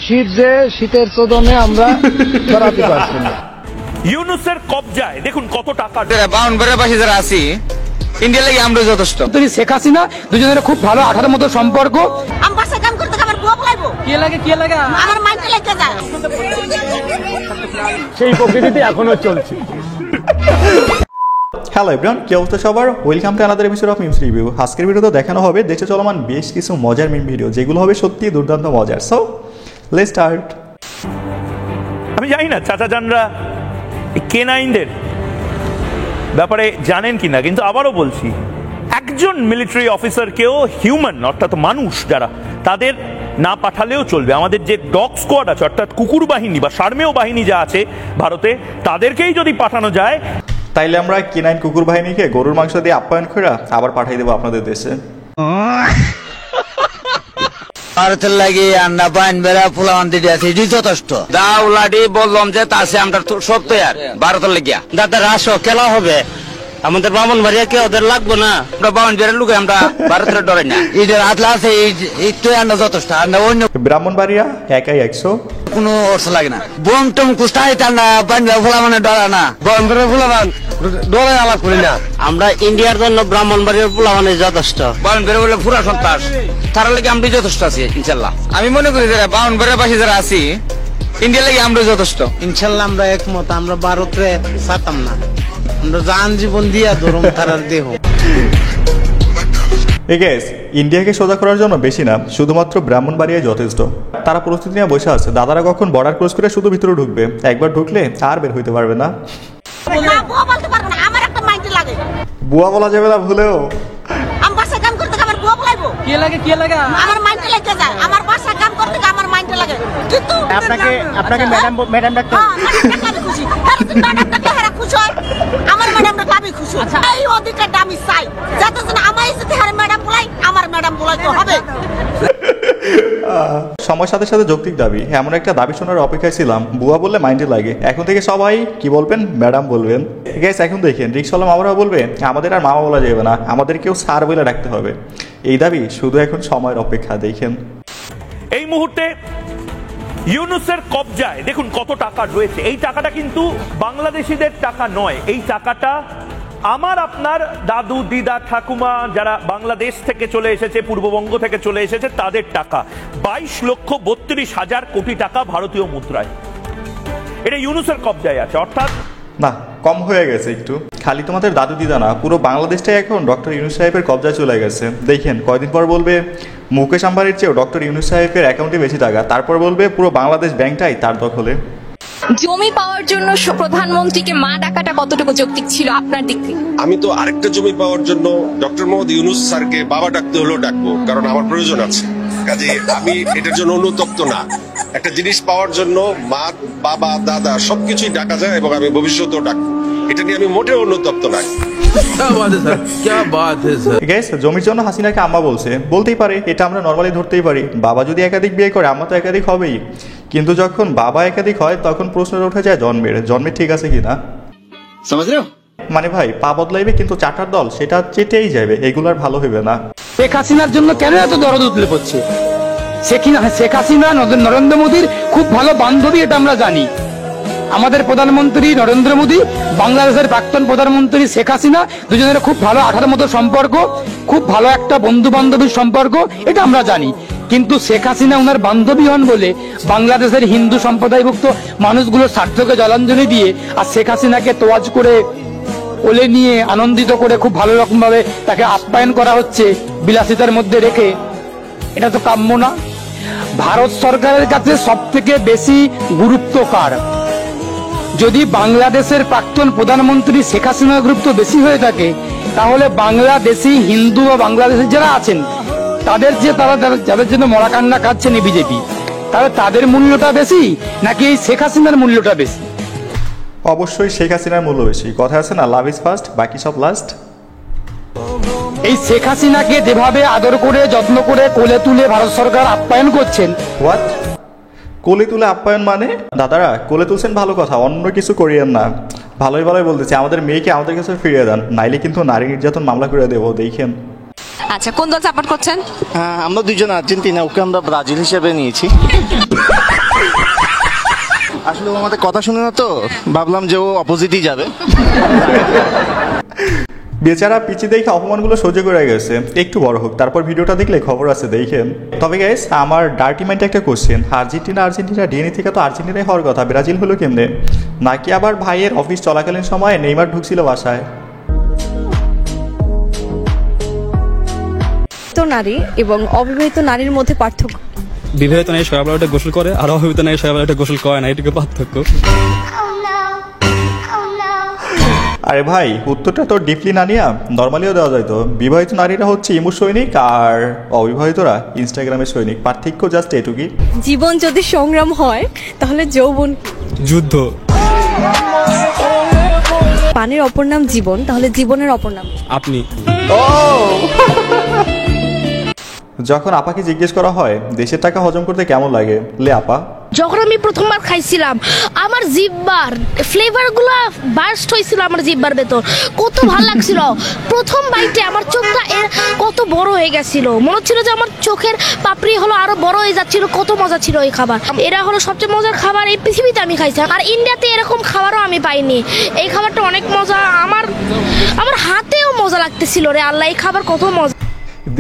শীত যে শীতের চোদনে আমরা বেড়াতে পারছি না। ইউনুসের কবজায় দেখুন কত টাকা। বাউন্ডারের পাশে যারা আছি ইন্ডিয়া লাগে আমরা যথেষ্ট। শেখ হাসিনা দুজনের খুব ভালো আঠার মতো সম্পর্ক। সেই প্রকৃতিতে এখনো চলছে। হ্যালো এভরিওয়ান, কি অবস্থা সবার? Welcome to another episode of memes review. আজকের ভিডিওতে দেখানো হবে দেশে চলমান বেশ কিছু মজার মিম ভিডিও, যেগুলো হবে সত্যি দুর্দান্ত মজার। So let's start. আমি জানি না চাচা জানরা কেনাইনদের ব্যাপারে জানেন কিনা, কিন্তু আবারও বলছি, একজন মিলিটারি অফিসারকেও হিউম্যান অর্থাৎ মানুষ যারা, তাদের না পাঠালেও চলবে। আমাদের যে ডগ স্কোয়াড আছে অর্থাৎ কুকুর বাহিনী বা সার্মেয় বাহিনী যা আছে ভারতে, তাদেরকেই যদি পাঠানো যায়, তাইলে আমরা কেনাইন কুকুর বাহিনীকে গরুর মাংস দিয়ে আপ্যায়ন করে আবার পাঠিয়ে দেবো আপনাদের দেশে। ভারতের লাগে আন্না বাইন বেড়া ফুলাওয়ান দিদি আছে, এটি যথেষ্ট। দাও লাডি বললাম যে তাছে আমরা সব তৈয়ার ভারতের লাগিয়া। দাদা রাসো খেলা হবে, আমাদের বামন ভারিয়া কে ওদের লাগবো না। আমরা বামন বেড়ার লোক, আমরা ভারতের ডরে না। ঈদের আতলা আছে, ঈদ তো আন্না যথেষ্ট। আমরা অন্য ব্রাহ্মণবাড়িয়া একাই 100, কোনো অর্থ লাগে না। বোম টম কুস্তাই টান্না বাইন ফুলা মানে ডরা না, বামন বেড়া ফুলাবান ডরে আলাপ করি না। আমরা ইন্ডিয়ার জন্য ব্রাহ্মণবাড়িয়ার ফুলা মানে যথেষ্ট। বামন বেড়া বলে পুরা সন্ত্রাস, তার লাগে আমরা যথেষ্ট আছি ইনশাল্লাহ। আমি মনে করি যারা বামন বেড়ার পাশে যারা আছি ইন্ডিয়া লাগে আমরা যথেষ্ট ইনশাল্লাহ। আমরা একমত, আমরা ভারতে ছাতাম না, আমরা জান জীবন দিয়া ধরুন তারার দেহ। ইন্ডিয়াকে সোজা করার জন্য বেশি না, শুধুমাত্র ব্রাহ্মণবাড়িয়ায় যথেষ্ট। তারা প্রস্তুতি নিয়ে বসে আছে, দাদারা কখন বর্ডার ক্রস করে শুধু ভিতরে ঢুকবে, একবার ঢুকলে আর বের হইতে পারবে না। বুয়া বলা যাবে না ভুলেও। আপনাকে ম্যাডাম ডাক্তার আমার ম্যাডাম আমি খুশি। এই অধিকারটা আমি চাই, যাতে আমার সাথে ম্যাডাম বলাই, আমার ম্যাডাম বলাই তো হবে। সময়ের সাথে সাথে যৌক্তিক দাবি, এমন একটা দাবি শোনার অপেক্ষায় ছিলাম। বুয়া বললে মাইন্ডে লাগে, এখন থেকে সবাই কি বলবেন? ম্যাডাম বলবেন। গাইস এখন দেখেন, রিক্সাওয়ালা মামারা বলবে আমাদের আর মামা বলা যাবে না, আমাদেরকেও স্যার বলে ডাকতে হবে। এই দাবি শুধু এখন সময়ের অপেক্ষা। দেখেন এই মুহূর্তে ইউনুসের কবজায় দেখুন কত টাকা রয়েছে। এই টাকাটা কিন্তু বাংলাদেশিদের টাকা নয়, এই টাকাটা আমার আপনার দাদু দিদা ঠাকুমা যারা বাংলাদেশ থেকে চলে এসেছে, পূর্ববঙ্গ থেকে চলে এসেছে, তাদের টাকা। 22,32,000 কোটি টাকা ভারতীয় মুদ্রায়। এটা ইউনুসের কবজায় আছে, অর্থাৎ না কম হয়ে গেছে একটু। খালি তোমাদের দাদু দিদা না, পুরো বাংলাদেশটাই এখন ডক্টর ইউনুস সাহেবের কবজায় চলে গেছে। দেখেন কয়দিন পর বলবে মুকেশ আম্বানির চেয়েও ডক্টর ইউনুস সাহেবের অ্যাকাউন্টে বেশি টাকা, তারপর বলবে পুরো বাংলাদেশ ব্যাংকটাই তার দখলে। জমি পাওয়ার জন্য প্রধানমন্ত্রীকে মা ডাকাটা কতটুকু যৌক্তিক ছিল আপনার দিক থেকে? আমি তো আরেকটা জমি পাওয়ার জন্য ডক্টর মোহাম্মদ ইউনুস স্যারকে বাবা ডাকতে হলেও ডাকবো, কারণ আমার প্রয়োজন আছে। কাজে আমি এটার জন্য অনুতপ্ত না। একটা জিনিস পাওয়ার জন্য মা বাবা দাদা সবকিছুই ডাকা যায়, এবং আমি ভবিষ্যতেও ডাকবো। এটা নিয়ে আমি মোটেও অনুতপ্ত নাই। জমির জন্য হাসিনাকে আম্মা বলছে, বলতেই পারে, এটা আমরা নর্মালি ধরতেই পারি। বাবা যদি একাধিক বিয়ে করে আম্মা তো একাধিক হবেই, কিন্তু যখন বাবা একাধিক হয় তখন প্রশ্নটা উঠে যায় জন্মের ঠিক আছে কিনা। মানে ভাই পা বদলাইবে কিন্তু চাটার দল সেটা চেটেই যাবে, এগুলো আর ভালো হইবে না। শেখ হাসিনার জন্য কেন এত দরদ উতলে পড়ছে? শেখ হাসিনা নরেন্দ্র মোদীর খুব ভালো বান্ধবী, এটা আমরা জানি। আমাদের প্রধানমন্ত্রী নরেন্দ্র মোদী, বাংলাদেশের প্রাক্তন প্রধানমন্ত্রী শেখ হাসিনা, দুজনের খুব ভালো আঠার মতো সম্পর্ক, খুব ভালো একটা বন্ধু বান্ধবীর সম্পর্ক, এটা আমরা জানি। কিন্তু শেখ হাসিনা ওনার বান্ধবী হন বলে বাংলাদেশের হিন্দু সম্প্রদায়ভুক্ত মানুষগুলোর স্বার্থকে জলাঞ্জলি দিয়ে আর শেখ হাসিনাকে তোয়াজ করে কোলে নিয়ে আনন্দিত করে খুব ভালো রকম ভাবে তাকে আপ্যায়ন করা হচ্ছে বিলাসিতার মধ্যে রেখে, এটা তো কাম্য না। ভারত সরকারের কাছে সব থেকে বেশি গুরুত্ব কার? যদি বাংলাদেশের প্রাক্তন প্রধানমন্ত্রী শেখ হাসিনার গুরুত্ব বেশি হয়ে থাকে, তাহলে বাংলাদেশি হিন্দু বা বাংলাদেশের যারা আছেন তাদের যে তারা যাদের জন্য মরা কান্না কাঁদছেন এই বিজেপি, তাহলে তাদের মূল্যটা বেশি নাকি এই শেখ হাসিনার মূল্যটা বেশি? অবশ্যই শেখ হাসিনার মূল্য বেশি। কথা আছে না, লাভ ইজ ফার্স্ট, বাকি সব লাস্ট। এই শেখ হাসিনাকে যেভাবে আদর করে যত্ন করে কোলে তুলে ভারত সরকার আপ্যায়ন করছেন। হোয়াট? কোলে তুলে আপ্যায়ন মানে? দাদারা কোলে তুলছেন ভালো কথা, অন্য কিছু করিয়েন না। ভালোই বলতেছি, আমাদের মেয়েকে আমাদের কাছে ফিরিয়ে দেন, নাইলে কিন্তু নারী নির্যাতন মামলা করে দেবো। দেখেন আচ্ছা, কোন দল সাপোর্ট করছেন? আমরা দুইজন আর্জেন্টিনা, ওকে আমরা ব্রাজিল হিসেবে নিয়েছি। আসলে ও আমাদের কথা শুনে না, তো ভাবলাম যে ও অপোজিটই যাবে। বেচারা পিচি দেখে অপমানগুলো সহ্য করে গেছে, একটু বড় হোক, তারপর ভিডিওটা দেখলে খবর আছে দেখেন। তবে গাইস, আমার ডার্টি মাইন্ডে একটা কোশ্চেন, আর্জেন্টিনা ডিএনএ থেকে তো আর্জেন্টিনায় হওয়ার কথা, ব্রাজিল হলো কেমনে? নাকি আবার ভাইয়ের অফিস চলাকালীন সময়ে নেইমার ঢুকছিল বাসায়? নারী এবং অবিবাহিত নারীর মধ্যে পার্থক্য? বিবাহিত নারী সকালবেলা গোসল করে, আর অবিবাহিত নারী সকালবেলা গোসল করে না, এটুকু পার্থক্য। আরে ভাই, উত্তরটা তো ডিপলি না নিয়া নর্মালিও দেওয়া যায় তো। বিবাহিত নারীরা হচ্ছে ইমু সৈনিক আর অবিবাহিতরা ইনস্টাগ্রামের সৈনিক, পার্থক্য জাস্ট এটুকুই। জীবন যদি সংগ্রাম হয় তাহলে যৌবন যুদ্ধ। পানির অপর নাম জীবন, তাহলে জীবনের অপর নাম আপনি। যখন আপাকে জিজ্ঞেস করা হয় দেশের টাকা হজম করতে কেমন লাগে, লে আপা যখন আমি প্রথমবার খাইছিলাম আমার জিহ্বার ফ্লেভার গুলা বার্স্ট হয়েছিল, আমার জিহ্বার ভেতর কত ভালো লাগছিল। প্রথম বাইটে আমার চোখটা কত বড় হয়ে গেছিল, মনে হচ্ছিল যে আমার চোখের পাপড়ি হলো আরো বড় হয়ে যাচ্ছিল। কত মজা ছিল এই খাবার, এরা হলো সবচেয়ে মজার খাবার এই পৃথিবীতে আমি খাইছি। আর ইন্ডিয়াতে এরকম খাবারও আমি পাইনি। এই খাবারটা অনেক মজা, আমার হাতেও মজা লাগতেছিল রে আল্লাহ, এই খাবার কত মজা।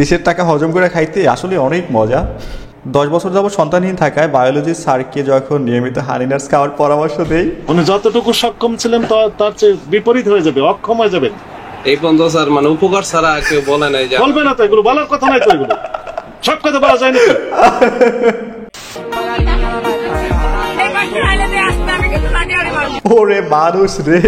দেশের টাকা হজম করে খাইতে আসলে অনেক মজা। 10 বছর যাবত সন্তানহীন থাকায় বায়োলজির স্যারকে যখন নিয়মিত হানি নাটস খাওয়ার পরামর্শ দেই, মানে যতটুকু সক্ষম ছিলেন তার চেয়ে বিপরীত হয়ে যাবে, অক্ষম হয়ে যাবে। এই পর্যন্ত স্যার মানে উপকার ছাড়া কেউ বলে নাই, বলবে না তো, এগুলো বলার কথা নাই তো, এগুলো সব কথা বলা যায় না। ওরে মানুষ রে,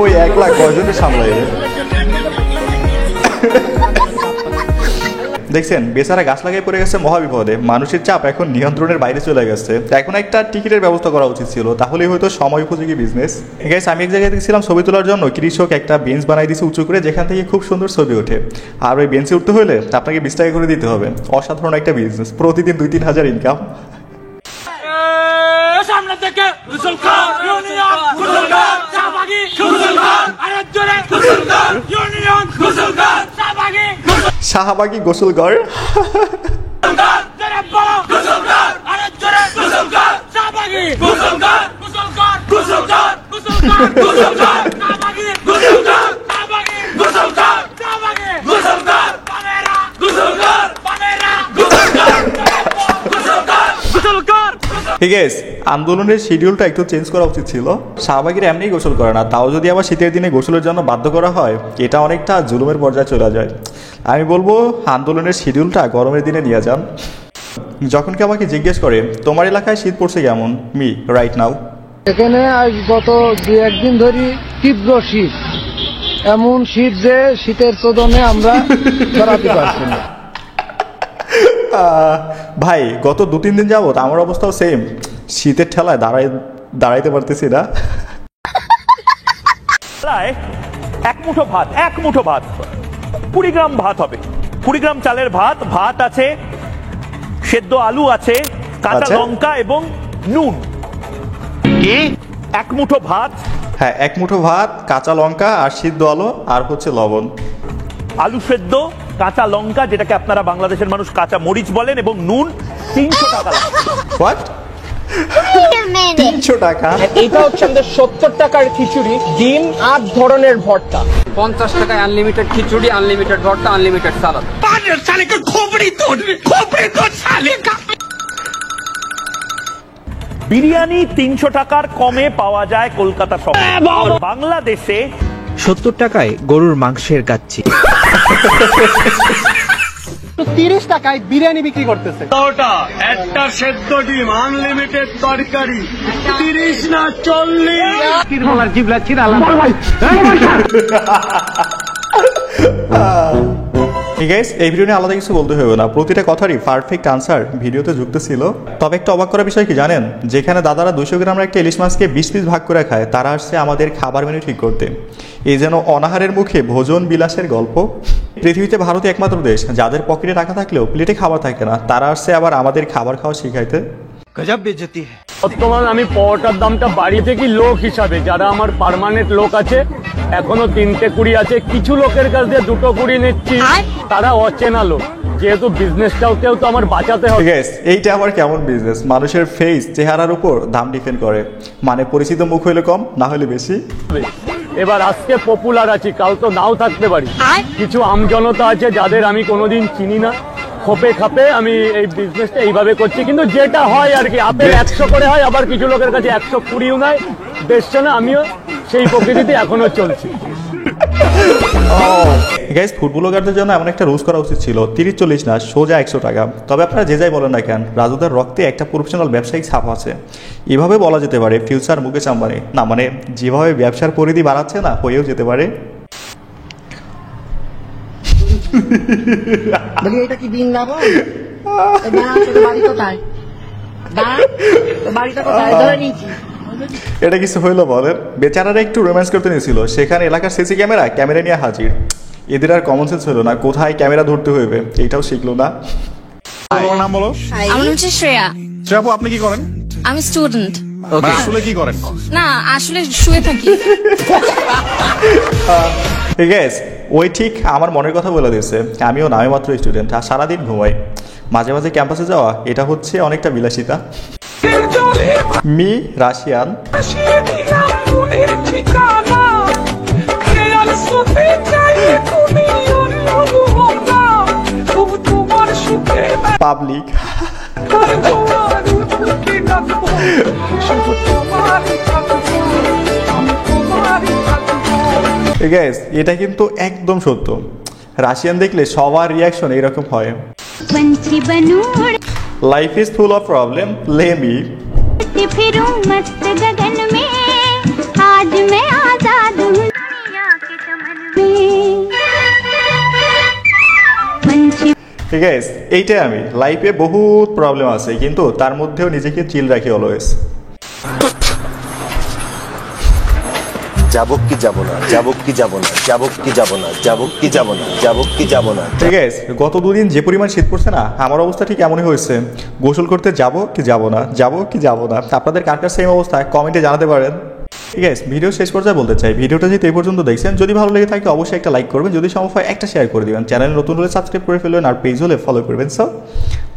ওই 1 লাখ কয়জনে সামলাই রে। দেখছেন বেচারা গাছ লাগাই পড়ে গেছে মহাবিপদে, মানুষের চাপ এখন নিয়ন্ত্রণের বাইরে চলে গেছে। এখন একটা টিকিটের ব্যবস্থা করা উচিত ছিল, তাহলেই হয়তো সময় উপযোগী বিজনেস। গাইস, আমি এক জায়গায় দেখছিলাম ছবি তোলার জন্য কৃষক একটা বেঞ্চ বানাই দিয়েছে উঁচু করে, যেখান থেকে খুব সুন্দর ছবি ওঠে। আর ওই বেঞ্চে উঠতে হলে আপনাকে 20 টাকা করে দিতে হবে। অসাধারণ একটা বিজনেস, প্রতিদিন 2-3 হাজার ইনকাম। সামনে থেকে গুসলখান ইউনিয়ন গুসলখান শাহবাগী গুসলখান আরেক জোরে গুসলখান ইউনিয়ন গুসলখান শাহবাগী শাহবাগী গোসলঘর। গুসলখান জোরে বলো গুসলখান আরেক জোরে গুসলখান শাহবাগী গুসলখান গুসলখান গুসলখান গুসলখান গুসলখান শাহবাগী গুসলখান শাহবাগী গুসলখান শাহবাগী গুসলখান পানেরা গুসলখান পানেরা গুসলখান গুসলখান গুসলখান। ঠিক আছে, আন্দোলনের শিডিউলটা একটু চেঞ্জ করা উচিত ছিল। শাহবাগীর এমনিই গোসল করে না, তাও যদি আবার শীতের দিনে গোসলের জন্য বাধ্য করা হয়, এটা অনেকটা জুলুমের পর্যায়ে চলে যায়। আমি বলবো আন্দোলনের শিডিউলটা গরমের দিনে নিয়ে যান। যখন কেউ আমাকে জিজ্ঞেস করে তোমার এলাকায় শীত পড়ছে কেমন, মি রাইট নাও, এখানে আজ গত 2-1 দিন ধরে তীব্র শীত, এমন শীত যে শীতের চোদনে আমরা ছড়াতে পারছি না। ভাই গত 2-3 দিন যাবত আমার অবস্থাও সেম, শীতের ঠেলায় দাঁড়াইতে পারতেছি না। এক মুঠো ভাত 20 গ্রাম ভাত হবে, 20 গ্রাম চালের ভাত। ভাত আছে, সেদ্ধ আলু আছে, কাঁচা লঙ্কা এবং নুন। কি 1 মুঠো ভাত? হ্যাঁ, 1 মুঠো ভাত, কাঁচা লঙ্কা আর সিদ্ধ আলু আর হচ্ছে লবণ। আলু সেদ্ধ, কাঁচা লঙ্কা যেটাকে আপনারা বাংলাদেশের মানুষ কাঁচা মরিচ বলেন, এবং নুন। 300 টাকা। হোয়াট? 300 টাকা? এটা হচ্ছে আমাদের 70 টাকার খিচুড়ি, ডিম 8 ধরনের ভর্তা। 50 টাকায় আনলিমিটেড খিচুড়ি, আনলিমিটেড ভর্তা, আনলিমিটেড সালাদ। পানের সালেকে খোপড়ি তোড় সালেকা। বিরিয়ানি 300 টাকার কমে পাওয়া যায় কলকাতা শহরে। বাংলাদেশে 70 টাকায় গরুর মাংসের কাচ্চি। 30 টাকায় বিরিয়ানি বিক্রি করতেছে। একটা সেদ্ধ ডিম, আনলিমিটেড তরকারি, 30 না 40। তিরবলার জিবলা চিরালাম। ঠিক আছে, এই ভিডিও নিয়ে আলাদা কিছু বলতে হবে না, প্রতিটা কথারই পারফেক্ট আনসার ভিডিওতে যুক্ত ছিল। তবে একটা অবাক করার বিষয় কি জানেন, যেখানে দাদারা 200 গ্রামের একটা ইলিশ মাছকে 20 পিস ভাগ করে খায়, তারা আসছে আমাদের খাবার মেনু ঠিক করতে। এই যেন অনাহারের মুখে ভোজন বিলাসের গল্প। পৃথিবীতে ভারতই একমাত্র দেশ যাদের পকেটে টাকা থাকলেও প্লেটে খাবার থাকে না, তারা আসছে আবার আমাদের খাবার খাওয়া শিখাইতে। গজব বেইজ্জতি। বর্তমান আমি পাওয়াটার দামটা বাড়িতে কি লোক হিসাবে যারা আমার পার্মানেন্ট লোক আছে এখনো 320 আছে, কিছু লোকের কাছ দিয়ে 220 নিচ্ছি, তারা অচেনা লোক, যেহেতু বিজনেসটাকেও তো আমার বাঁচাতে হবে। এইটা আবার কেমন বিজনেস? মানুষের ফেস চেহারার উপর দাম ডিপেন্ড করে, মানে পরিচিত মুখ হইলে কম, না হলে বেশি। এবার আজকে পপুলার আছি, কাল তো নাও থাকতে পারি। কিছু আমজনতা আছে যাদের আমি কোনোদিন চিনি না, খোপে খাপে আমি এই বিজনেসটা এইভাবে করছি, কিন্তু যেটা হয় আর কি, আপেল 100 করে হয়, আবার কিছু লোকের কাছে 120ও নাই, দেখছো না, আমিও সেই প্রকৃতিতে এখনো চলছি। গাইস, ফুটবলারদের জন্য এমন একটা রুলস করা উচিত ছিল, 30-40 না, সোজা 100 টাকা। তবে আপনারা যে যাই বলেন না কেন, রাজুদার রক্তে একটা প্রফেশনাল ব্যবসায়িক ছাপ আছে, এভাবে বলা যেতে পারে ফিউচার মুকেশ আম্বানি না, মানে যেভাবে ব্যবসার পরিধি বাড়াচ্ছে না, হয়েও যেতে পারে। এটা কি দিন লাভ? বাড়ি কোথায়? বাড়িটা কোথায়? ধরে নিয়েছি। এটা কিছু হইলো বলেন? বেচারারা একটু রোম্যান্স করতে নিয়েছিল, সেখানে এলাকার সিসি ক্যামেরা নিয়ে হাজির। এদের আর কমন সেন্স হলো না, কোথায় ক্যামেরা ধরতে হইবে এইটাও শিখলো না। তোমার নাম বলো। আমার নাম হচ্ছে শ্রেয়া। শ্রেয়া আপু, আপনি কি করেন? আমি স্টুডেন্ট। আসলে কি করেন? না, আসলে শুয়ে থাকি। ঠিক আছে, ওই ঠিক আমার মনের কথা বলে দিয়েছে। আমিও নামে মাত্র স্টুডেন্ট, আর সারাদিন ঘুমাই, মাঝে মাঝে ক্যাম্পাসে যাওয়া এটা হচ্ছে অনেকটা বিলাসিতা। Me Russian. পাবলিক। এটা কিন্তু একদম সত্য, রাশিয়ান দেখলে সবার রিয়াকশন এরকম হয়। Life is full of problem, লে মি। ঠিক আছে, এইটাই আমি। লাইফে বহুত প্রবলেম আছে, কিন্তু তার মধ্যেও নিজেকে চিল রাখি অলওয়েজ। যাবো কি যাব না, যাবো কি যাব না, যাবো কি যাব না, যাবো কি যাব না, যাবো কি যাব না। ঠিক আছে, গত দুদিন যে পরিমাণ শীত পড়ছে না, আমার অবস্থা ঠিক এমনই হয়েছে। গোসল করতে যাবো কি যাব না, যাবো কি যাব না। আপনাদের কার কার সেম অবস্থা কমেন্টে জানাতে পারেন। ঠিক আছে, ভিডিও শেষ পর্যায়ে বলতে চাই, ভিডিওটা যদি এই পর্যন্ত দেখছেন, যদি ভালো লেগে থাকে অবশ্যই একটা লাইক করবেন, যদি সম্ভব হয় একটা শেয়ার করে দিবেন, চ্যানেল নতুন হলে সাবস্ক্রাইব করে ফেলবেন, আর পেজ হলে ফলো করবেন। So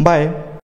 by.